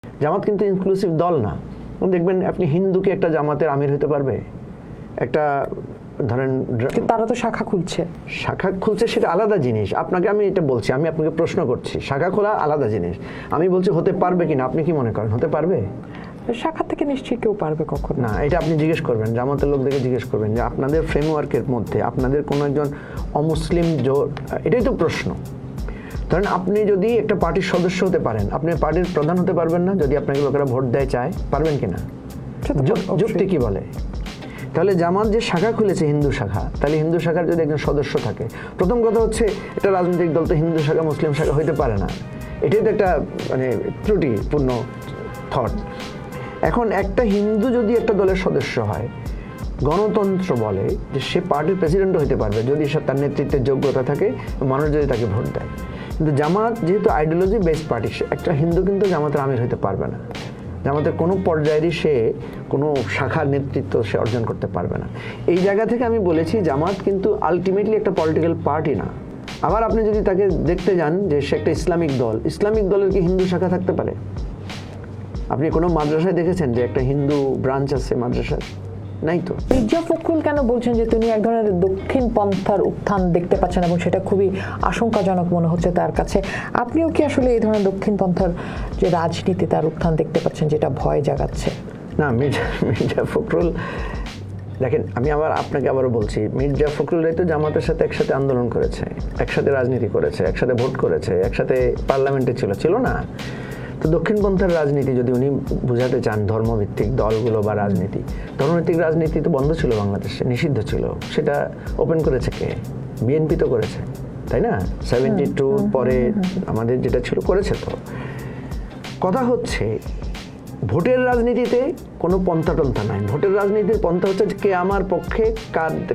জামাত কিন্তু ইনক্লুসিভ দল না। দেখবেন আপনি হিন্দুকে একটা জামাতের আমির হতে পারবে? একটা ধরেন তারা তো শাখা খুলছে সেটা আলাদা জিনিস। আপনাকে আমি এটা বলছি, আমি আপনাকে প্রশ্ন করছি, শাখা খোলা আলাদা জিনিস। আমি বলছি হতে পারবে কিনা, আপনি কি মনে করেন হতে পারবে? শাখা থেকে নিশ্চয়ই কেউ পারবে কখন না, এটা আপনি জিজ্ঞেস করবেন, জামাতের লোকদেরকে জিজ্ঞেস করবেন যে আপনাদের ফ্রেমওয়ার্কের মধ্যে আপনাদের কোনো একজন অমুসলিম জোট, এটাই তো প্রশ্ন। ধরেন আপনি যদি একটা পার্টির সদস্য হতে পারেন, আপনি পার্টির প্রধান হতে পারবেন না যদি আপনাকে লোকেরা ভোট দেয় চায়? পারবেন কিনা? যুক্তি কি বলে? তাহলে জামাত যে শাখা খুলেছে হিন্দু শাখা, তাহলে হিন্দু শাখার যদি একজন সদস্য থাকে, প্রথম কথা হচ্ছে এটা রাজনৈতিক দল তো হিন্দু শাখা মুসলিম শাখা হইতে পারে না। এটাই তো একটা মানে ত্রুটিপূর্ণ থট। এখন একটা হিন্দু যদি একটা দলের সদস্য হয়, গণতন্ত্র বলে যে সে পার্টির প্রেসিডেন্টও হতে পারবে যদি সে তার নেতৃত্বের যোগ্যতা থাকে, মানুষ যদি তাকে ভোট দেয়। কিন্তু জামাত যেহেতু আইডিওলজি বেসড পার্টি, একটা হিন্দু কিন্তু জামাতের আমির হতে পারবে না। জামাতের কোনো পর্যায়েরই সে কোনো শাখার নেতৃত্ব সে অর্জন করতে পারবে না। এই জায়গা থেকে আমি বলেছি জামাত কিন্তু আলটিমেটলি একটা পলিটিক্যাল পার্টি না। আবার আপনি যদি তাকে দেখতে যান যে সে একটা ইসলামিক দল, ইসলামিক দলের কি হিন্দু শাখা থাকতে পারে? আপনি কোনো মাদ্রাসায় দেখেছেন যে একটা হিন্দু ব্রাঞ্চ আছে মাদ্রাসার? নাই তো। মির্জা ফখরুল কেন বলছেন যে তিনি এক ধরনের দক্ষিণ পন্থার উত্থান দেখতে পাচ্ছেন এবং সেটা খুবই আশঙ্কাজনক মনে হচ্ছে তার কাছে? আপনিও কি আসলে এই ধরনের দক্ষিণ পন্থার যে রাজনীতি তার উত্থান দেখতে পাচ্ছেন যেটা ভয় জাগাচ্ছে? না, মির্জা ফখরুল দেখেন, আমি আপনাকে আবারও বলছি, মির্জা ফখরুলরাই তো জামাতের সাথে একসাথে আন্দোলন করেছে, একসাথে রাজনীতি করেছে, একসাথে ভোট করেছে, একসাথে পার্লামেন্টে ছিল না? তো দক্ষিণপন্থার রাজনীতি যদি উনি বুঝাতে চান ধর্মভিত্তিক দলগুলো বা রাজনীতি, ধর্মভিত্তিক রাজনীতি তো বন্ধ ছিল বাংলাদেশে, নিষিদ্ধ ছিল। সেটা ওপেন করেছে কে? বিএনপি তো করেছে, তাই না? 72 পরে আমাদের যেটা ছিল করেছে। তো কথা হচ্ছে ভোটের রাজনীতিতে কোনো পন্থা টন্থা নাই। ভোটের রাজনীতির পন্থা হচ্ছে কে আমার পক্ষে,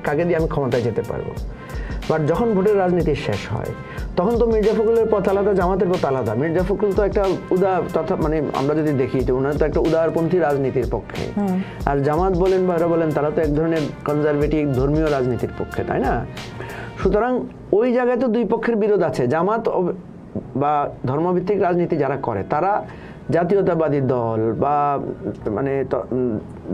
কাকে দিয়ে আমি ক্ষমতায় যেতে পারবো। বাট যখন ভোটের রাজনীতি শেষ হয় তখন তো মির্জা ফখরুলের পথ আলাদা, জামাতের পথ আলাদা। মির্জা ফখরুল তো একটা তথা মানে আমরা যদি দেখি যে ওনার তো একটা উদারপন্থী রাজনীতির পক্ষে, আর জামাত বলেন বা এরা বলেন তারা তো এক ধরনের কনজারভেটিভ ধর্মীয় রাজনীতির পক্ষে, তাই না? সুতরাং ওই জায়গায় তো দুই পক্ষের বিরোধ আছে। জামাত বা ধর্মভিত্তিক রাজনীতি যারা করে তারা জাতীয়তাবাদী দল বা মানে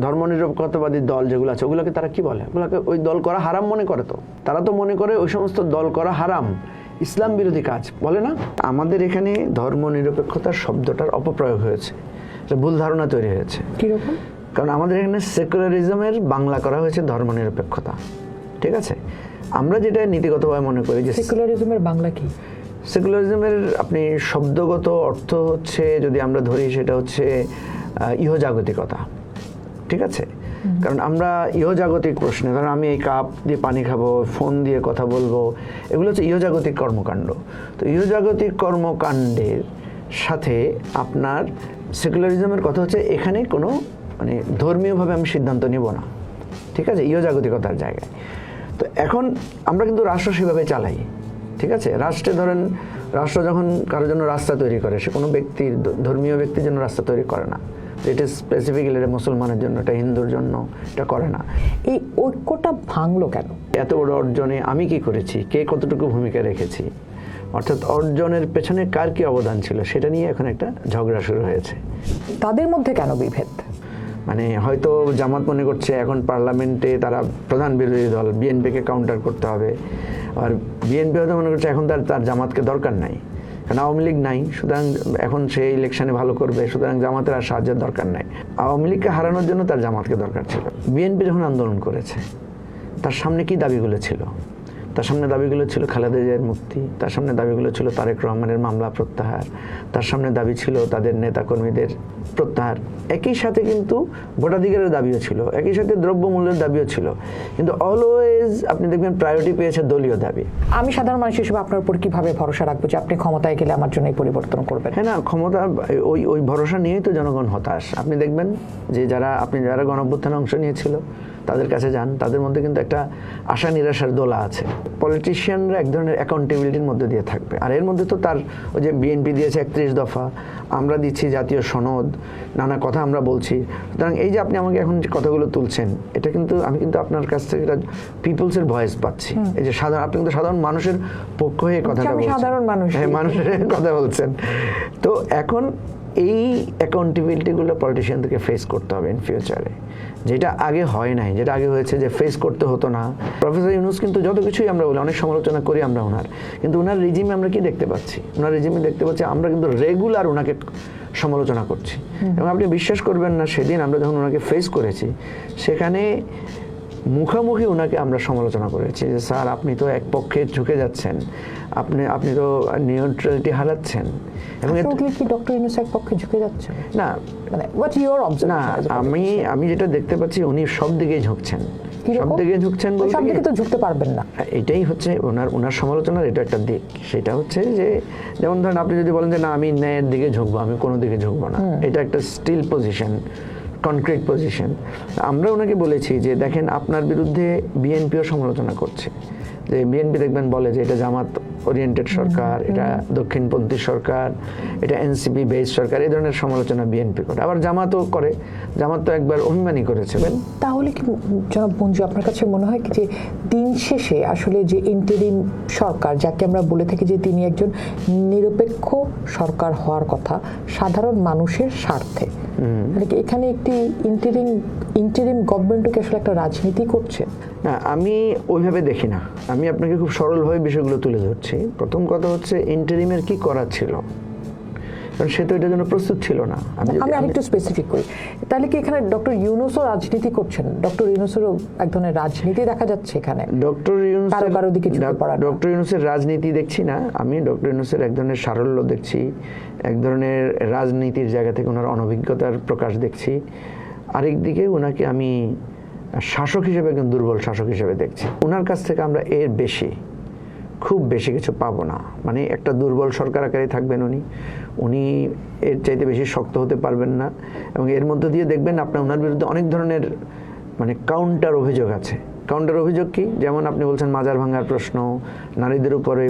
ধর্মনিরপেক্ষতাবাদী দল যেগুলো আছে ওগুলোকে তারা কি বলে? ওগুলোকে ওই দল করা হারাম মনে করে। তো তারা তো মনে করে ওই সমস্ত দল করা হারাম, ইসলাম বিরোধী কাজ, বলে না? আমাদের এখানে ধর্মনিরপেক্ষতার শব্দটার অপপ্রয়োগ হয়েছে, ভুল ধারণা তৈরি হয়েছে। কিরকম? কারণ আমাদের এখানে সেকুলারিজমের বাংলা করা হয়েছে ধর্মনিরপেক্ষতা, ঠিক আছে? আমরা যেটা নীতিগতভাবে মনে করি যে সেকুলারিজমের বাংলা কি? সেকুলারিজমের আপনি শব্দগত অর্থ হচ্ছে যদি আমরা ধরি সেটা হচ্ছে ইহজাগতিকতা, ঠিক আছে? কারণ আমরা ইহজাগতিক প্রশ্নে, কারণ আমি এই কাপ দিয়ে পানি খাবো, ফোন দিয়ে কথা বলবো, এগুলো হচ্ছে ইহজাগতিক কর্মকাণ্ড। তো ইহজাগতিক কর্মকাণ্ডের সাথে আপনার সেকুলারিজমের কথা হচ্ছে এখানে কোনো মানে ধর্মীয়ভাবে আমি সিদ্ধান্ত নেব না, ঠিক আছে, ইহজাগতিকতার জায়গায়। তো এখন আমরা কিন্তু রাষ্ট্র সেভাবে চালাই, ঠিক আছে? রাষ্ট্রে ধরেন রাষ্ট্র যখন কারোর জন্য রাস্তা তৈরি করে, সে কোনো ব্যক্তির ধর্মীয় ব্যক্তির জন্য রাস্তা তৈরি করে না। এটা স্পেসিফিক্যালি এটা মুসলমানের জন্য, এটা হিন্দুর জন্য এটা করে না। এই ঐক্যটা ভাঙলো কেন? এত বড় অর্জনে আমি কি করেছি, কে কতটুকু ভূমিকা রেখেছি, অর্থাৎ অর্জনের পেছনে কার কি অবদান ছিল, সেটা নিয়ে এখন একটা ঝগড়া শুরু হয়েছে। তাদের মধ্যে কেন বিভেদ? মানে হয়তো জামাত মনে করছে এখন পার্লামেন্টে তারা প্রধান বিরোধী দল, বিএনপিকে কাউন্টার করতে হবে। আর বিএনপি হয়তো মনে করছে এখন তার জামাতকে দরকার নাই, কারণ আওয়ামী লীগ নাই, সুতরাং এখন সে ইলেকশনে ভালো করবে, সুতরাং জামাতের আর সাহায্যের দরকার নাই। আওয়ামী লীগকে হারানোর জন্য তার জামাতকে দরকার ছিল। বিএনপি যখন আন্দোলন করেছে তার সামনে কি দাবিগুলো ছিল? তার সামনে দাবিগুলো ছিল খালেদা জিয়ার মুক্তি, তার সামনে দাবিগুলো ছিল তারেক রহমানের মামলা প্রত্যাহার, তার সামনে দাবি ছিল তাদের নেতাকর্মীদের প্রত্যাহার। একই সাথে কিন্তু ভোটাধিকারের দাবিও ছিল, একই সাথে দ্রব্যমূল্যের দাবিও ছিল। কিন্তু অলওয়েজ আপনি দেখবেন প্রায়োরিটি পেয়েছে দলীয় দাবি। আমি সাধারণ মানুষ হিসেবে আপনার উপর কিভাবে ভরসা রাখবো যে আপনি ক্ষমতায় গেলে আমার জন্য এই পরিবর্তন করবেন? হ্যাঁ, না, ক্ষমতা ওই ভরসা নিয়েই তো জনগণ হতাশ। আপনি দেখবেন যে যারা গণঅভ্যুত্থানে অংশ নিয়েছিল তাদের কাছে যান, তাদের মধ্যে কিন্তু একটা আশা নিরাশার দোলা আছে। পলিটিশিয়ানরা এক ধরনের অ্যাকাউন্টেবিলিটির মধ্যে দিয়ে থাকবে, আর এর মধ্যে তো তার ওই যে বিএনপি দিয়েছে 31 দফা, আমরা দিচ্ছি জাতীয় সনদ, নানা কথা আমরা বলছি। সুতরাং এই যে আপনি আমাকে এখন যে কথাগুলো তুলছেন, এটা কিন্তু আমি কিন্তু আপনার কাছ থেকে এটা পিপলসের ভয়েস পাচ্ছি। এই যে আপনি কিন্তু সাধারণ মানুষের পক্ষ হয়ে কথাটা বলছেন, সাধারণ মানুষ, হ্যাঁ, মানুষের কথা বলছেন। তো এখন এই অ্যাকাউন্টেবিলিটিগুলো পলিটিশিয়ানদেরকে ফেস করতে হবে ইন ফিউচারে, যেটা আগে হয় নাই, যেটা আগে হয়েছে যে ফেস করতে হতো না। প্রফেসর ইউনূস কিন্তু যত কিছুই আমরা বলি, অনেক সমালোচনা করি আমরা ওনার, কিন্তু ওনার রিজিমে আমরা কি দেখতে পাচ্ছি? ওনার রিজিমে দেখতে পাচ্ছি আমরা কিন্তু রেগুলার ওনাকে সমালোচনা করছি। এবং আপনি বিশ্বাস করবেন না, সেদিন আমরা যখন ওনাকে ফেস করেছি সেখানে মুখামুখি ওনাকে আমরা সমালোচনা করেছি যে স্যার আপনি তো এক পক্ষে ঝুঁকে যাচ্ছেন, আপনি তো নিউট্রালিটি হারাচ্ছেন। এবং কি ডক্টর ইউনূস এক পক্ষে ঝুঁকে যাচ্ছে না, মানে হোয়াট ইওর না, অবজারভেশন? আমি যেটা দেখতে পাচ্ছি উনি সব দিকে ঝুঁকছেন। সব দিকে ঝুঁকছেন বলতে সব দিকে তো ঝুঁকতে পারবেন না, এটাই হচ্ছে ওনার সমালোচনার এটা একটা দিক। সেটা হচ্ছে যে যেমন ধরেন আপনি যদি বলেন যে না আমি ন্যায়ের দিকে ঝুঁকবো, আমি কোনো দিকে ঝুঁকবো না, এটা একটা স্টিল পজিশন, কনক্রিট পজিশন। আমরা ওনাকে বলেছি যে দেখেন আপনার বিরুদ্ধে বিএনপিও সমালোচনা করছে, যে বিএনপি দেখবেন বলে যে এটা জামাত ওরিয়েন্টেড সরকার, এটা দক্ষিণপন্থী সরকার, এটা এনসিপি বেস সরকার, এই ধরনের সমালোচনা বিএনপি করে। আবার জামাতও করে, জামাত তো একবার অভিমানী করেছে। তাহলে কি জনাব মঞ্জু আপনার কাছে মনে হয় কি যে দিন শেষে আসলে যে ইন্টারিম সরকার, যাকে আমরা বলে থাকি যে তিনি একজন নিরপেক্ষ সরকার হওয়ার কথা সাধারণ মানুষের স্বার্থে, মানে কি এখানে একটি ইন্টারিম গভর্নমেন্টকে আসলে একটা রাজনীতি করছে? না, আমি ওইভাবে দেখি না। আমি আপনাকে খুব সরলভাবে বিষয়গুলো তুলে ধরছি। প্রথম কথা হচ্ছে ইন্টারিমের কি করা ছিল, কারণ সে তো এটার জন্য প্রস্তুত ছিল না। আমি আরেকটু স্পেসিফিক করি, তাহলে কি এখানে ডক্টর ইউনূসও রাজনীতি করছেন? ডক্টর ইউনূসেরও এক ধরনের রাজনীতি দেখা যাচ্ছে এখানে? ডক্টর ইউনূসের রাজনীতি দেখছি না আমি। ডক্টর ইউনূসের এক ধরনের সারল্য দেখছি, এক ধরনের রাজনীতির জায়গা থেকে ওনার অনভিজ্ঞতার প্রকাশ দেখছি। আরেকদিকে ওনাকে আমি শাসক হিসেবে একজন দুর্বল শাসক হিসেবে দেখছি। ওনার কাছ থেকে আমরা এর বেশি, খুব বেশি কিছু পাবো না। মানে একটা দুর্বল সরকার আকারে থাকবেন উনি এর চাইতে বেশি শক্ত হতে পারবেন না। এবং এর মধ্যে দিয়ে দেখবেন আপনার ওনার বিরুদ্ধে অনেক ধরনের মানে কাউন্টার অভিযোগ আছে। কাউন্টার অভিযোগ কি? যেমন আপনি বলছেন মাজার ভাঙার প্রশ্ন, নারীদের উপরে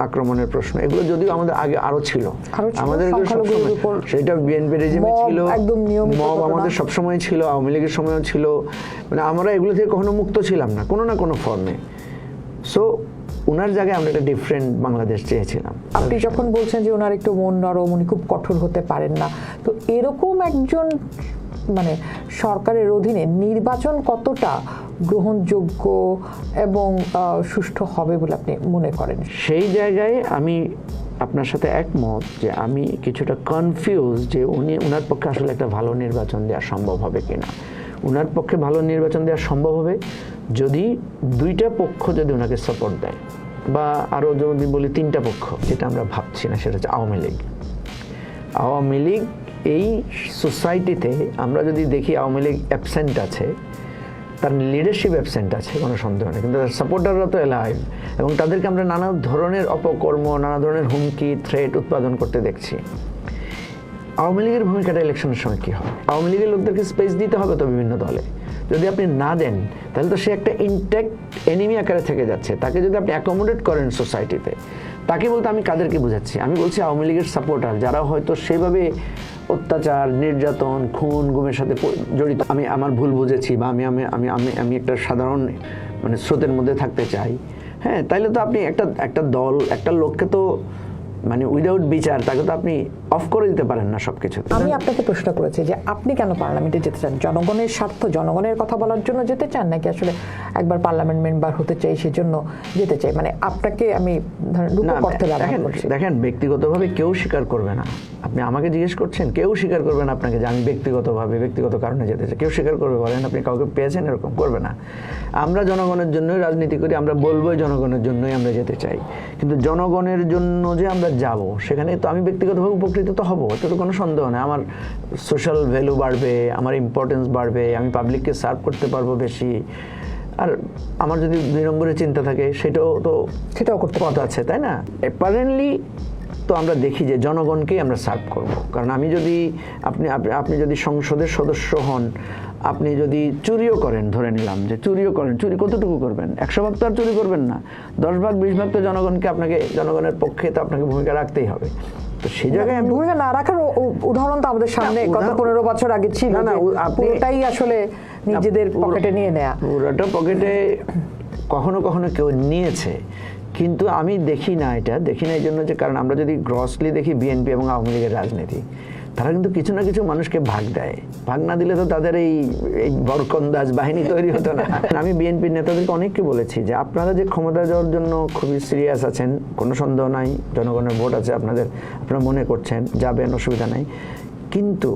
আক্রমণের প্রশ্ন, এগুলো যদিও আমাদের আগে আরো ছিল, আমাদের সেটা বিএনপি রেজিমে ছিল, মব আমাদের সবসময় ছিল, আওয়ামী লীগের সময়ও ছিল। মানে আমরা এগুলো থেকে কখনো মুক্ত ছিলাম না কোনো না কোনো ফর্মে। সো ওনার জায়গায় আমরা একটা ডিফারেন্ট বাংলাদেশ চেয়েছিলাম। আপনি যখন বলছেন যে ওনার একটু মন নরম, উনি খুব কঠোর হতে পারেন না, তো এরকম একজন মানে সরকারের অধীনে নির্বাচন কতটা গ্রহণযোগ্য এবং সুষ্ঠু হবে বলে আপনি মনে করেন? সেই জায়গায় আমি আপনার সাথে একমত যে আমি কিছুটা কনফিউজ যে ওনার পক্ষে আসলে একটা ভালো নির্বাচন দেওয়া সম্ভব হবে কিনা। ওনার পক্ষে ভালো নির্বাচন দেওয়া সম্ভব হবে যদি দুইটা পক্ষ যদি ওনাকে সাপোর্ট দেয়, বা আরও যদি বলি তিনটা পক্ষ, যেটা আমরা ভাবছি না, সেটা হচ্ছে আওয়ামী লীগ। এই সোসাইটিতে আমরা যদি দেখি আওয়ামী লীগ অ্যাবসেন্ট আছে, তার লিডারশিপ অ্যাবসেন্ট আছে, কোনো সন্দেহ নেই, কিন্তু তার সাপোর্টাররা তো এলাইভ, এবং তাদেরকে আমরা নানা ধরনের অপকর্ম, নানা ধরনের হুমকি, থ্রেট উৎপাদন করতে দেখছি। আওয়ামী লীগের ভূমিকাটা ইলেকশনের সময় কী হবে? আওয়ামী লীগের লোকদেরকে স্পেস দিতে হবে তো বিভিন্ন দলে। যদি আপনি না দেন তাহলে তো সে একটা ইনট্যাক্ট এনিমি আকারে থেকে যাচ্ছে। তাকে যদি আপনি অ্যাকোমোডেট করেন সোসাইটিতে, তাকে বলতে আমি কাদেরকে বোঝাচ্ছি? আমি বলছি আওয়ামী লীগের সাপোর্টার যারা হয়তো সেভাবে অত্যাচার, নির্যাতন, খুন, গুমের সাথে জড়িত। আমি আমার ভুল বুঝেছি, বা আমি আমি আমি আমি আমি একটা সাধারণ মানে স্রোতের মধ্যে থাকতে চাই, হ্যাঁ, তাইলে তো আপনি একটা দল, একটা লোককে তো মানে উইদাউট বিচার তাকে তো আপনি অফ করে দিতে পারেন না সবকিছু। আমি আপনাকে প্রশ্ন করেছি যে আপনি কেন পার্লামেন্টে যেতে চান? জনগণের স্বার্থ, জনগণের কথা বলার জন্য যেতে চান, নাকি আসলে একবার পার্লামেন্ট মেম্বার হতে চাই সেজন্য যেতে চাই? মানে আপনাকে আমি দেখেন, ব্যক্তিগতভাবে কেউ স্বীকার করবে না। আপনি আমাকে জিজ্ঞেস করছেন, কেউ স্বীকার করবে না আপনাকে যে আমি ব্যক্তিগতভাবে ব্যক্তিগত কারণে যেতে চাই। কেউ স্বীকার করবে? বলেন আপনি কাউকে পেয়েছেন এরকম? করবে না। আমরা জনগণের জন্যই রাজনীতি করি, আমরা বলবোই জনগণের জন্যই আমরা যেতে চাই। কিন্তু জনগণের জন্য যে আমরা যাব, সেখানে তো আমি ব্যক্তিগতভাবে উপকৃত তো হবো, এতে তো কোনো সন্দেহ নেই। আমার সোশ্যাল ভ্যালু বাড়বে, আমার ইম্পর্টেন্স বাড়বে, আমি পাবলিককে সার্ভ করতে পারবো বেশি। আর আমার যদি 2 নম্বরের চিন্তা থাকে, সেটাও করতে পথ আছে, তাই না? অ্যাপারেন্টলি তো আমরা দেখি যে জনগণকেই আমরা সার্ভ করব। কারণ আমি যদি আপনি যদি সংসদের সদস্য হন, আপনি যদি চুরিও করেন, ধরে নিলাম যে চুরিও করেন, চুরি কতটুকু করবেন? 100 ভাগ তো আর চুরি করবেন না, 10 ভাগ 20 ভাগ তো জনগণের পক্ষে তো আপনাকে ভূমিকা রাখতেই হবে। তো সেই জায়গায় ভূমিকা না রাখার উদাহরণ তো আমাদের সামনে গত 15 বছর আগে ছিল। না, পুরোটাই আসলে নিজেদের পকেটে নিয়ে নেয়া। পুরোটা পকেটে কখনো কখনো কেউ নিয়েছে, কিন্তু আমি দেখি না এই জন্য যে কারণ আমরা যদি গ্রসলি দেখি বিএনপি এবং আওয়ামী লীগের রাজনীতি, তারা কিন্তু কিছু না কিছু মানুষকে ভাগ দেয়। ভাগ না দিলে তো তাদের এই বরকন্দাজ বাহিনী তৈরি হতো না। আমি বিএনপির নেতাদেরকে অনেককে বলেছি যে আপনারা যে ক্ষমতা যাওয়ার জন্য খুবই সিরিয়াস আছেন, কোনো সন্দেহ নাই, জনগণের ভোট আছে আপনাদের, আপনারা মনে করছেন যাবেন, অসুবিধা নাই, কিন্তু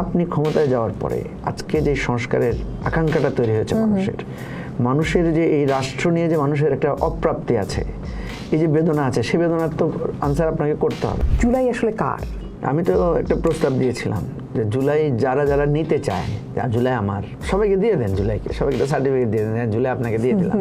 আপনি ক্ষমতায় যাওয়ার পরে আজকে যে সংস্কারের আকাঙ্ক্ষাটা তৈরি হয়েছে মানুষের যে এই রাষ্ট্র নিয়ে যে মানুষের একটা অপ্রাপ্তি আছে, এই যে বেদনা আছে, সে বেদনার তো আনসার আপনাকে করতে হবে। জুলাই আসলে কার? আমি তো একটা প্রস্তাব দিয়েছিলাম যে জুলাই যারা যারা নিতে চায়, জুলাই আমার, সবাইকে দিয়ে দেন, জুলাইকে সবাইকে সার্টিফিকেট দিয়ে দেন, জুলাই আপনাকে দিয়ে দিলাম।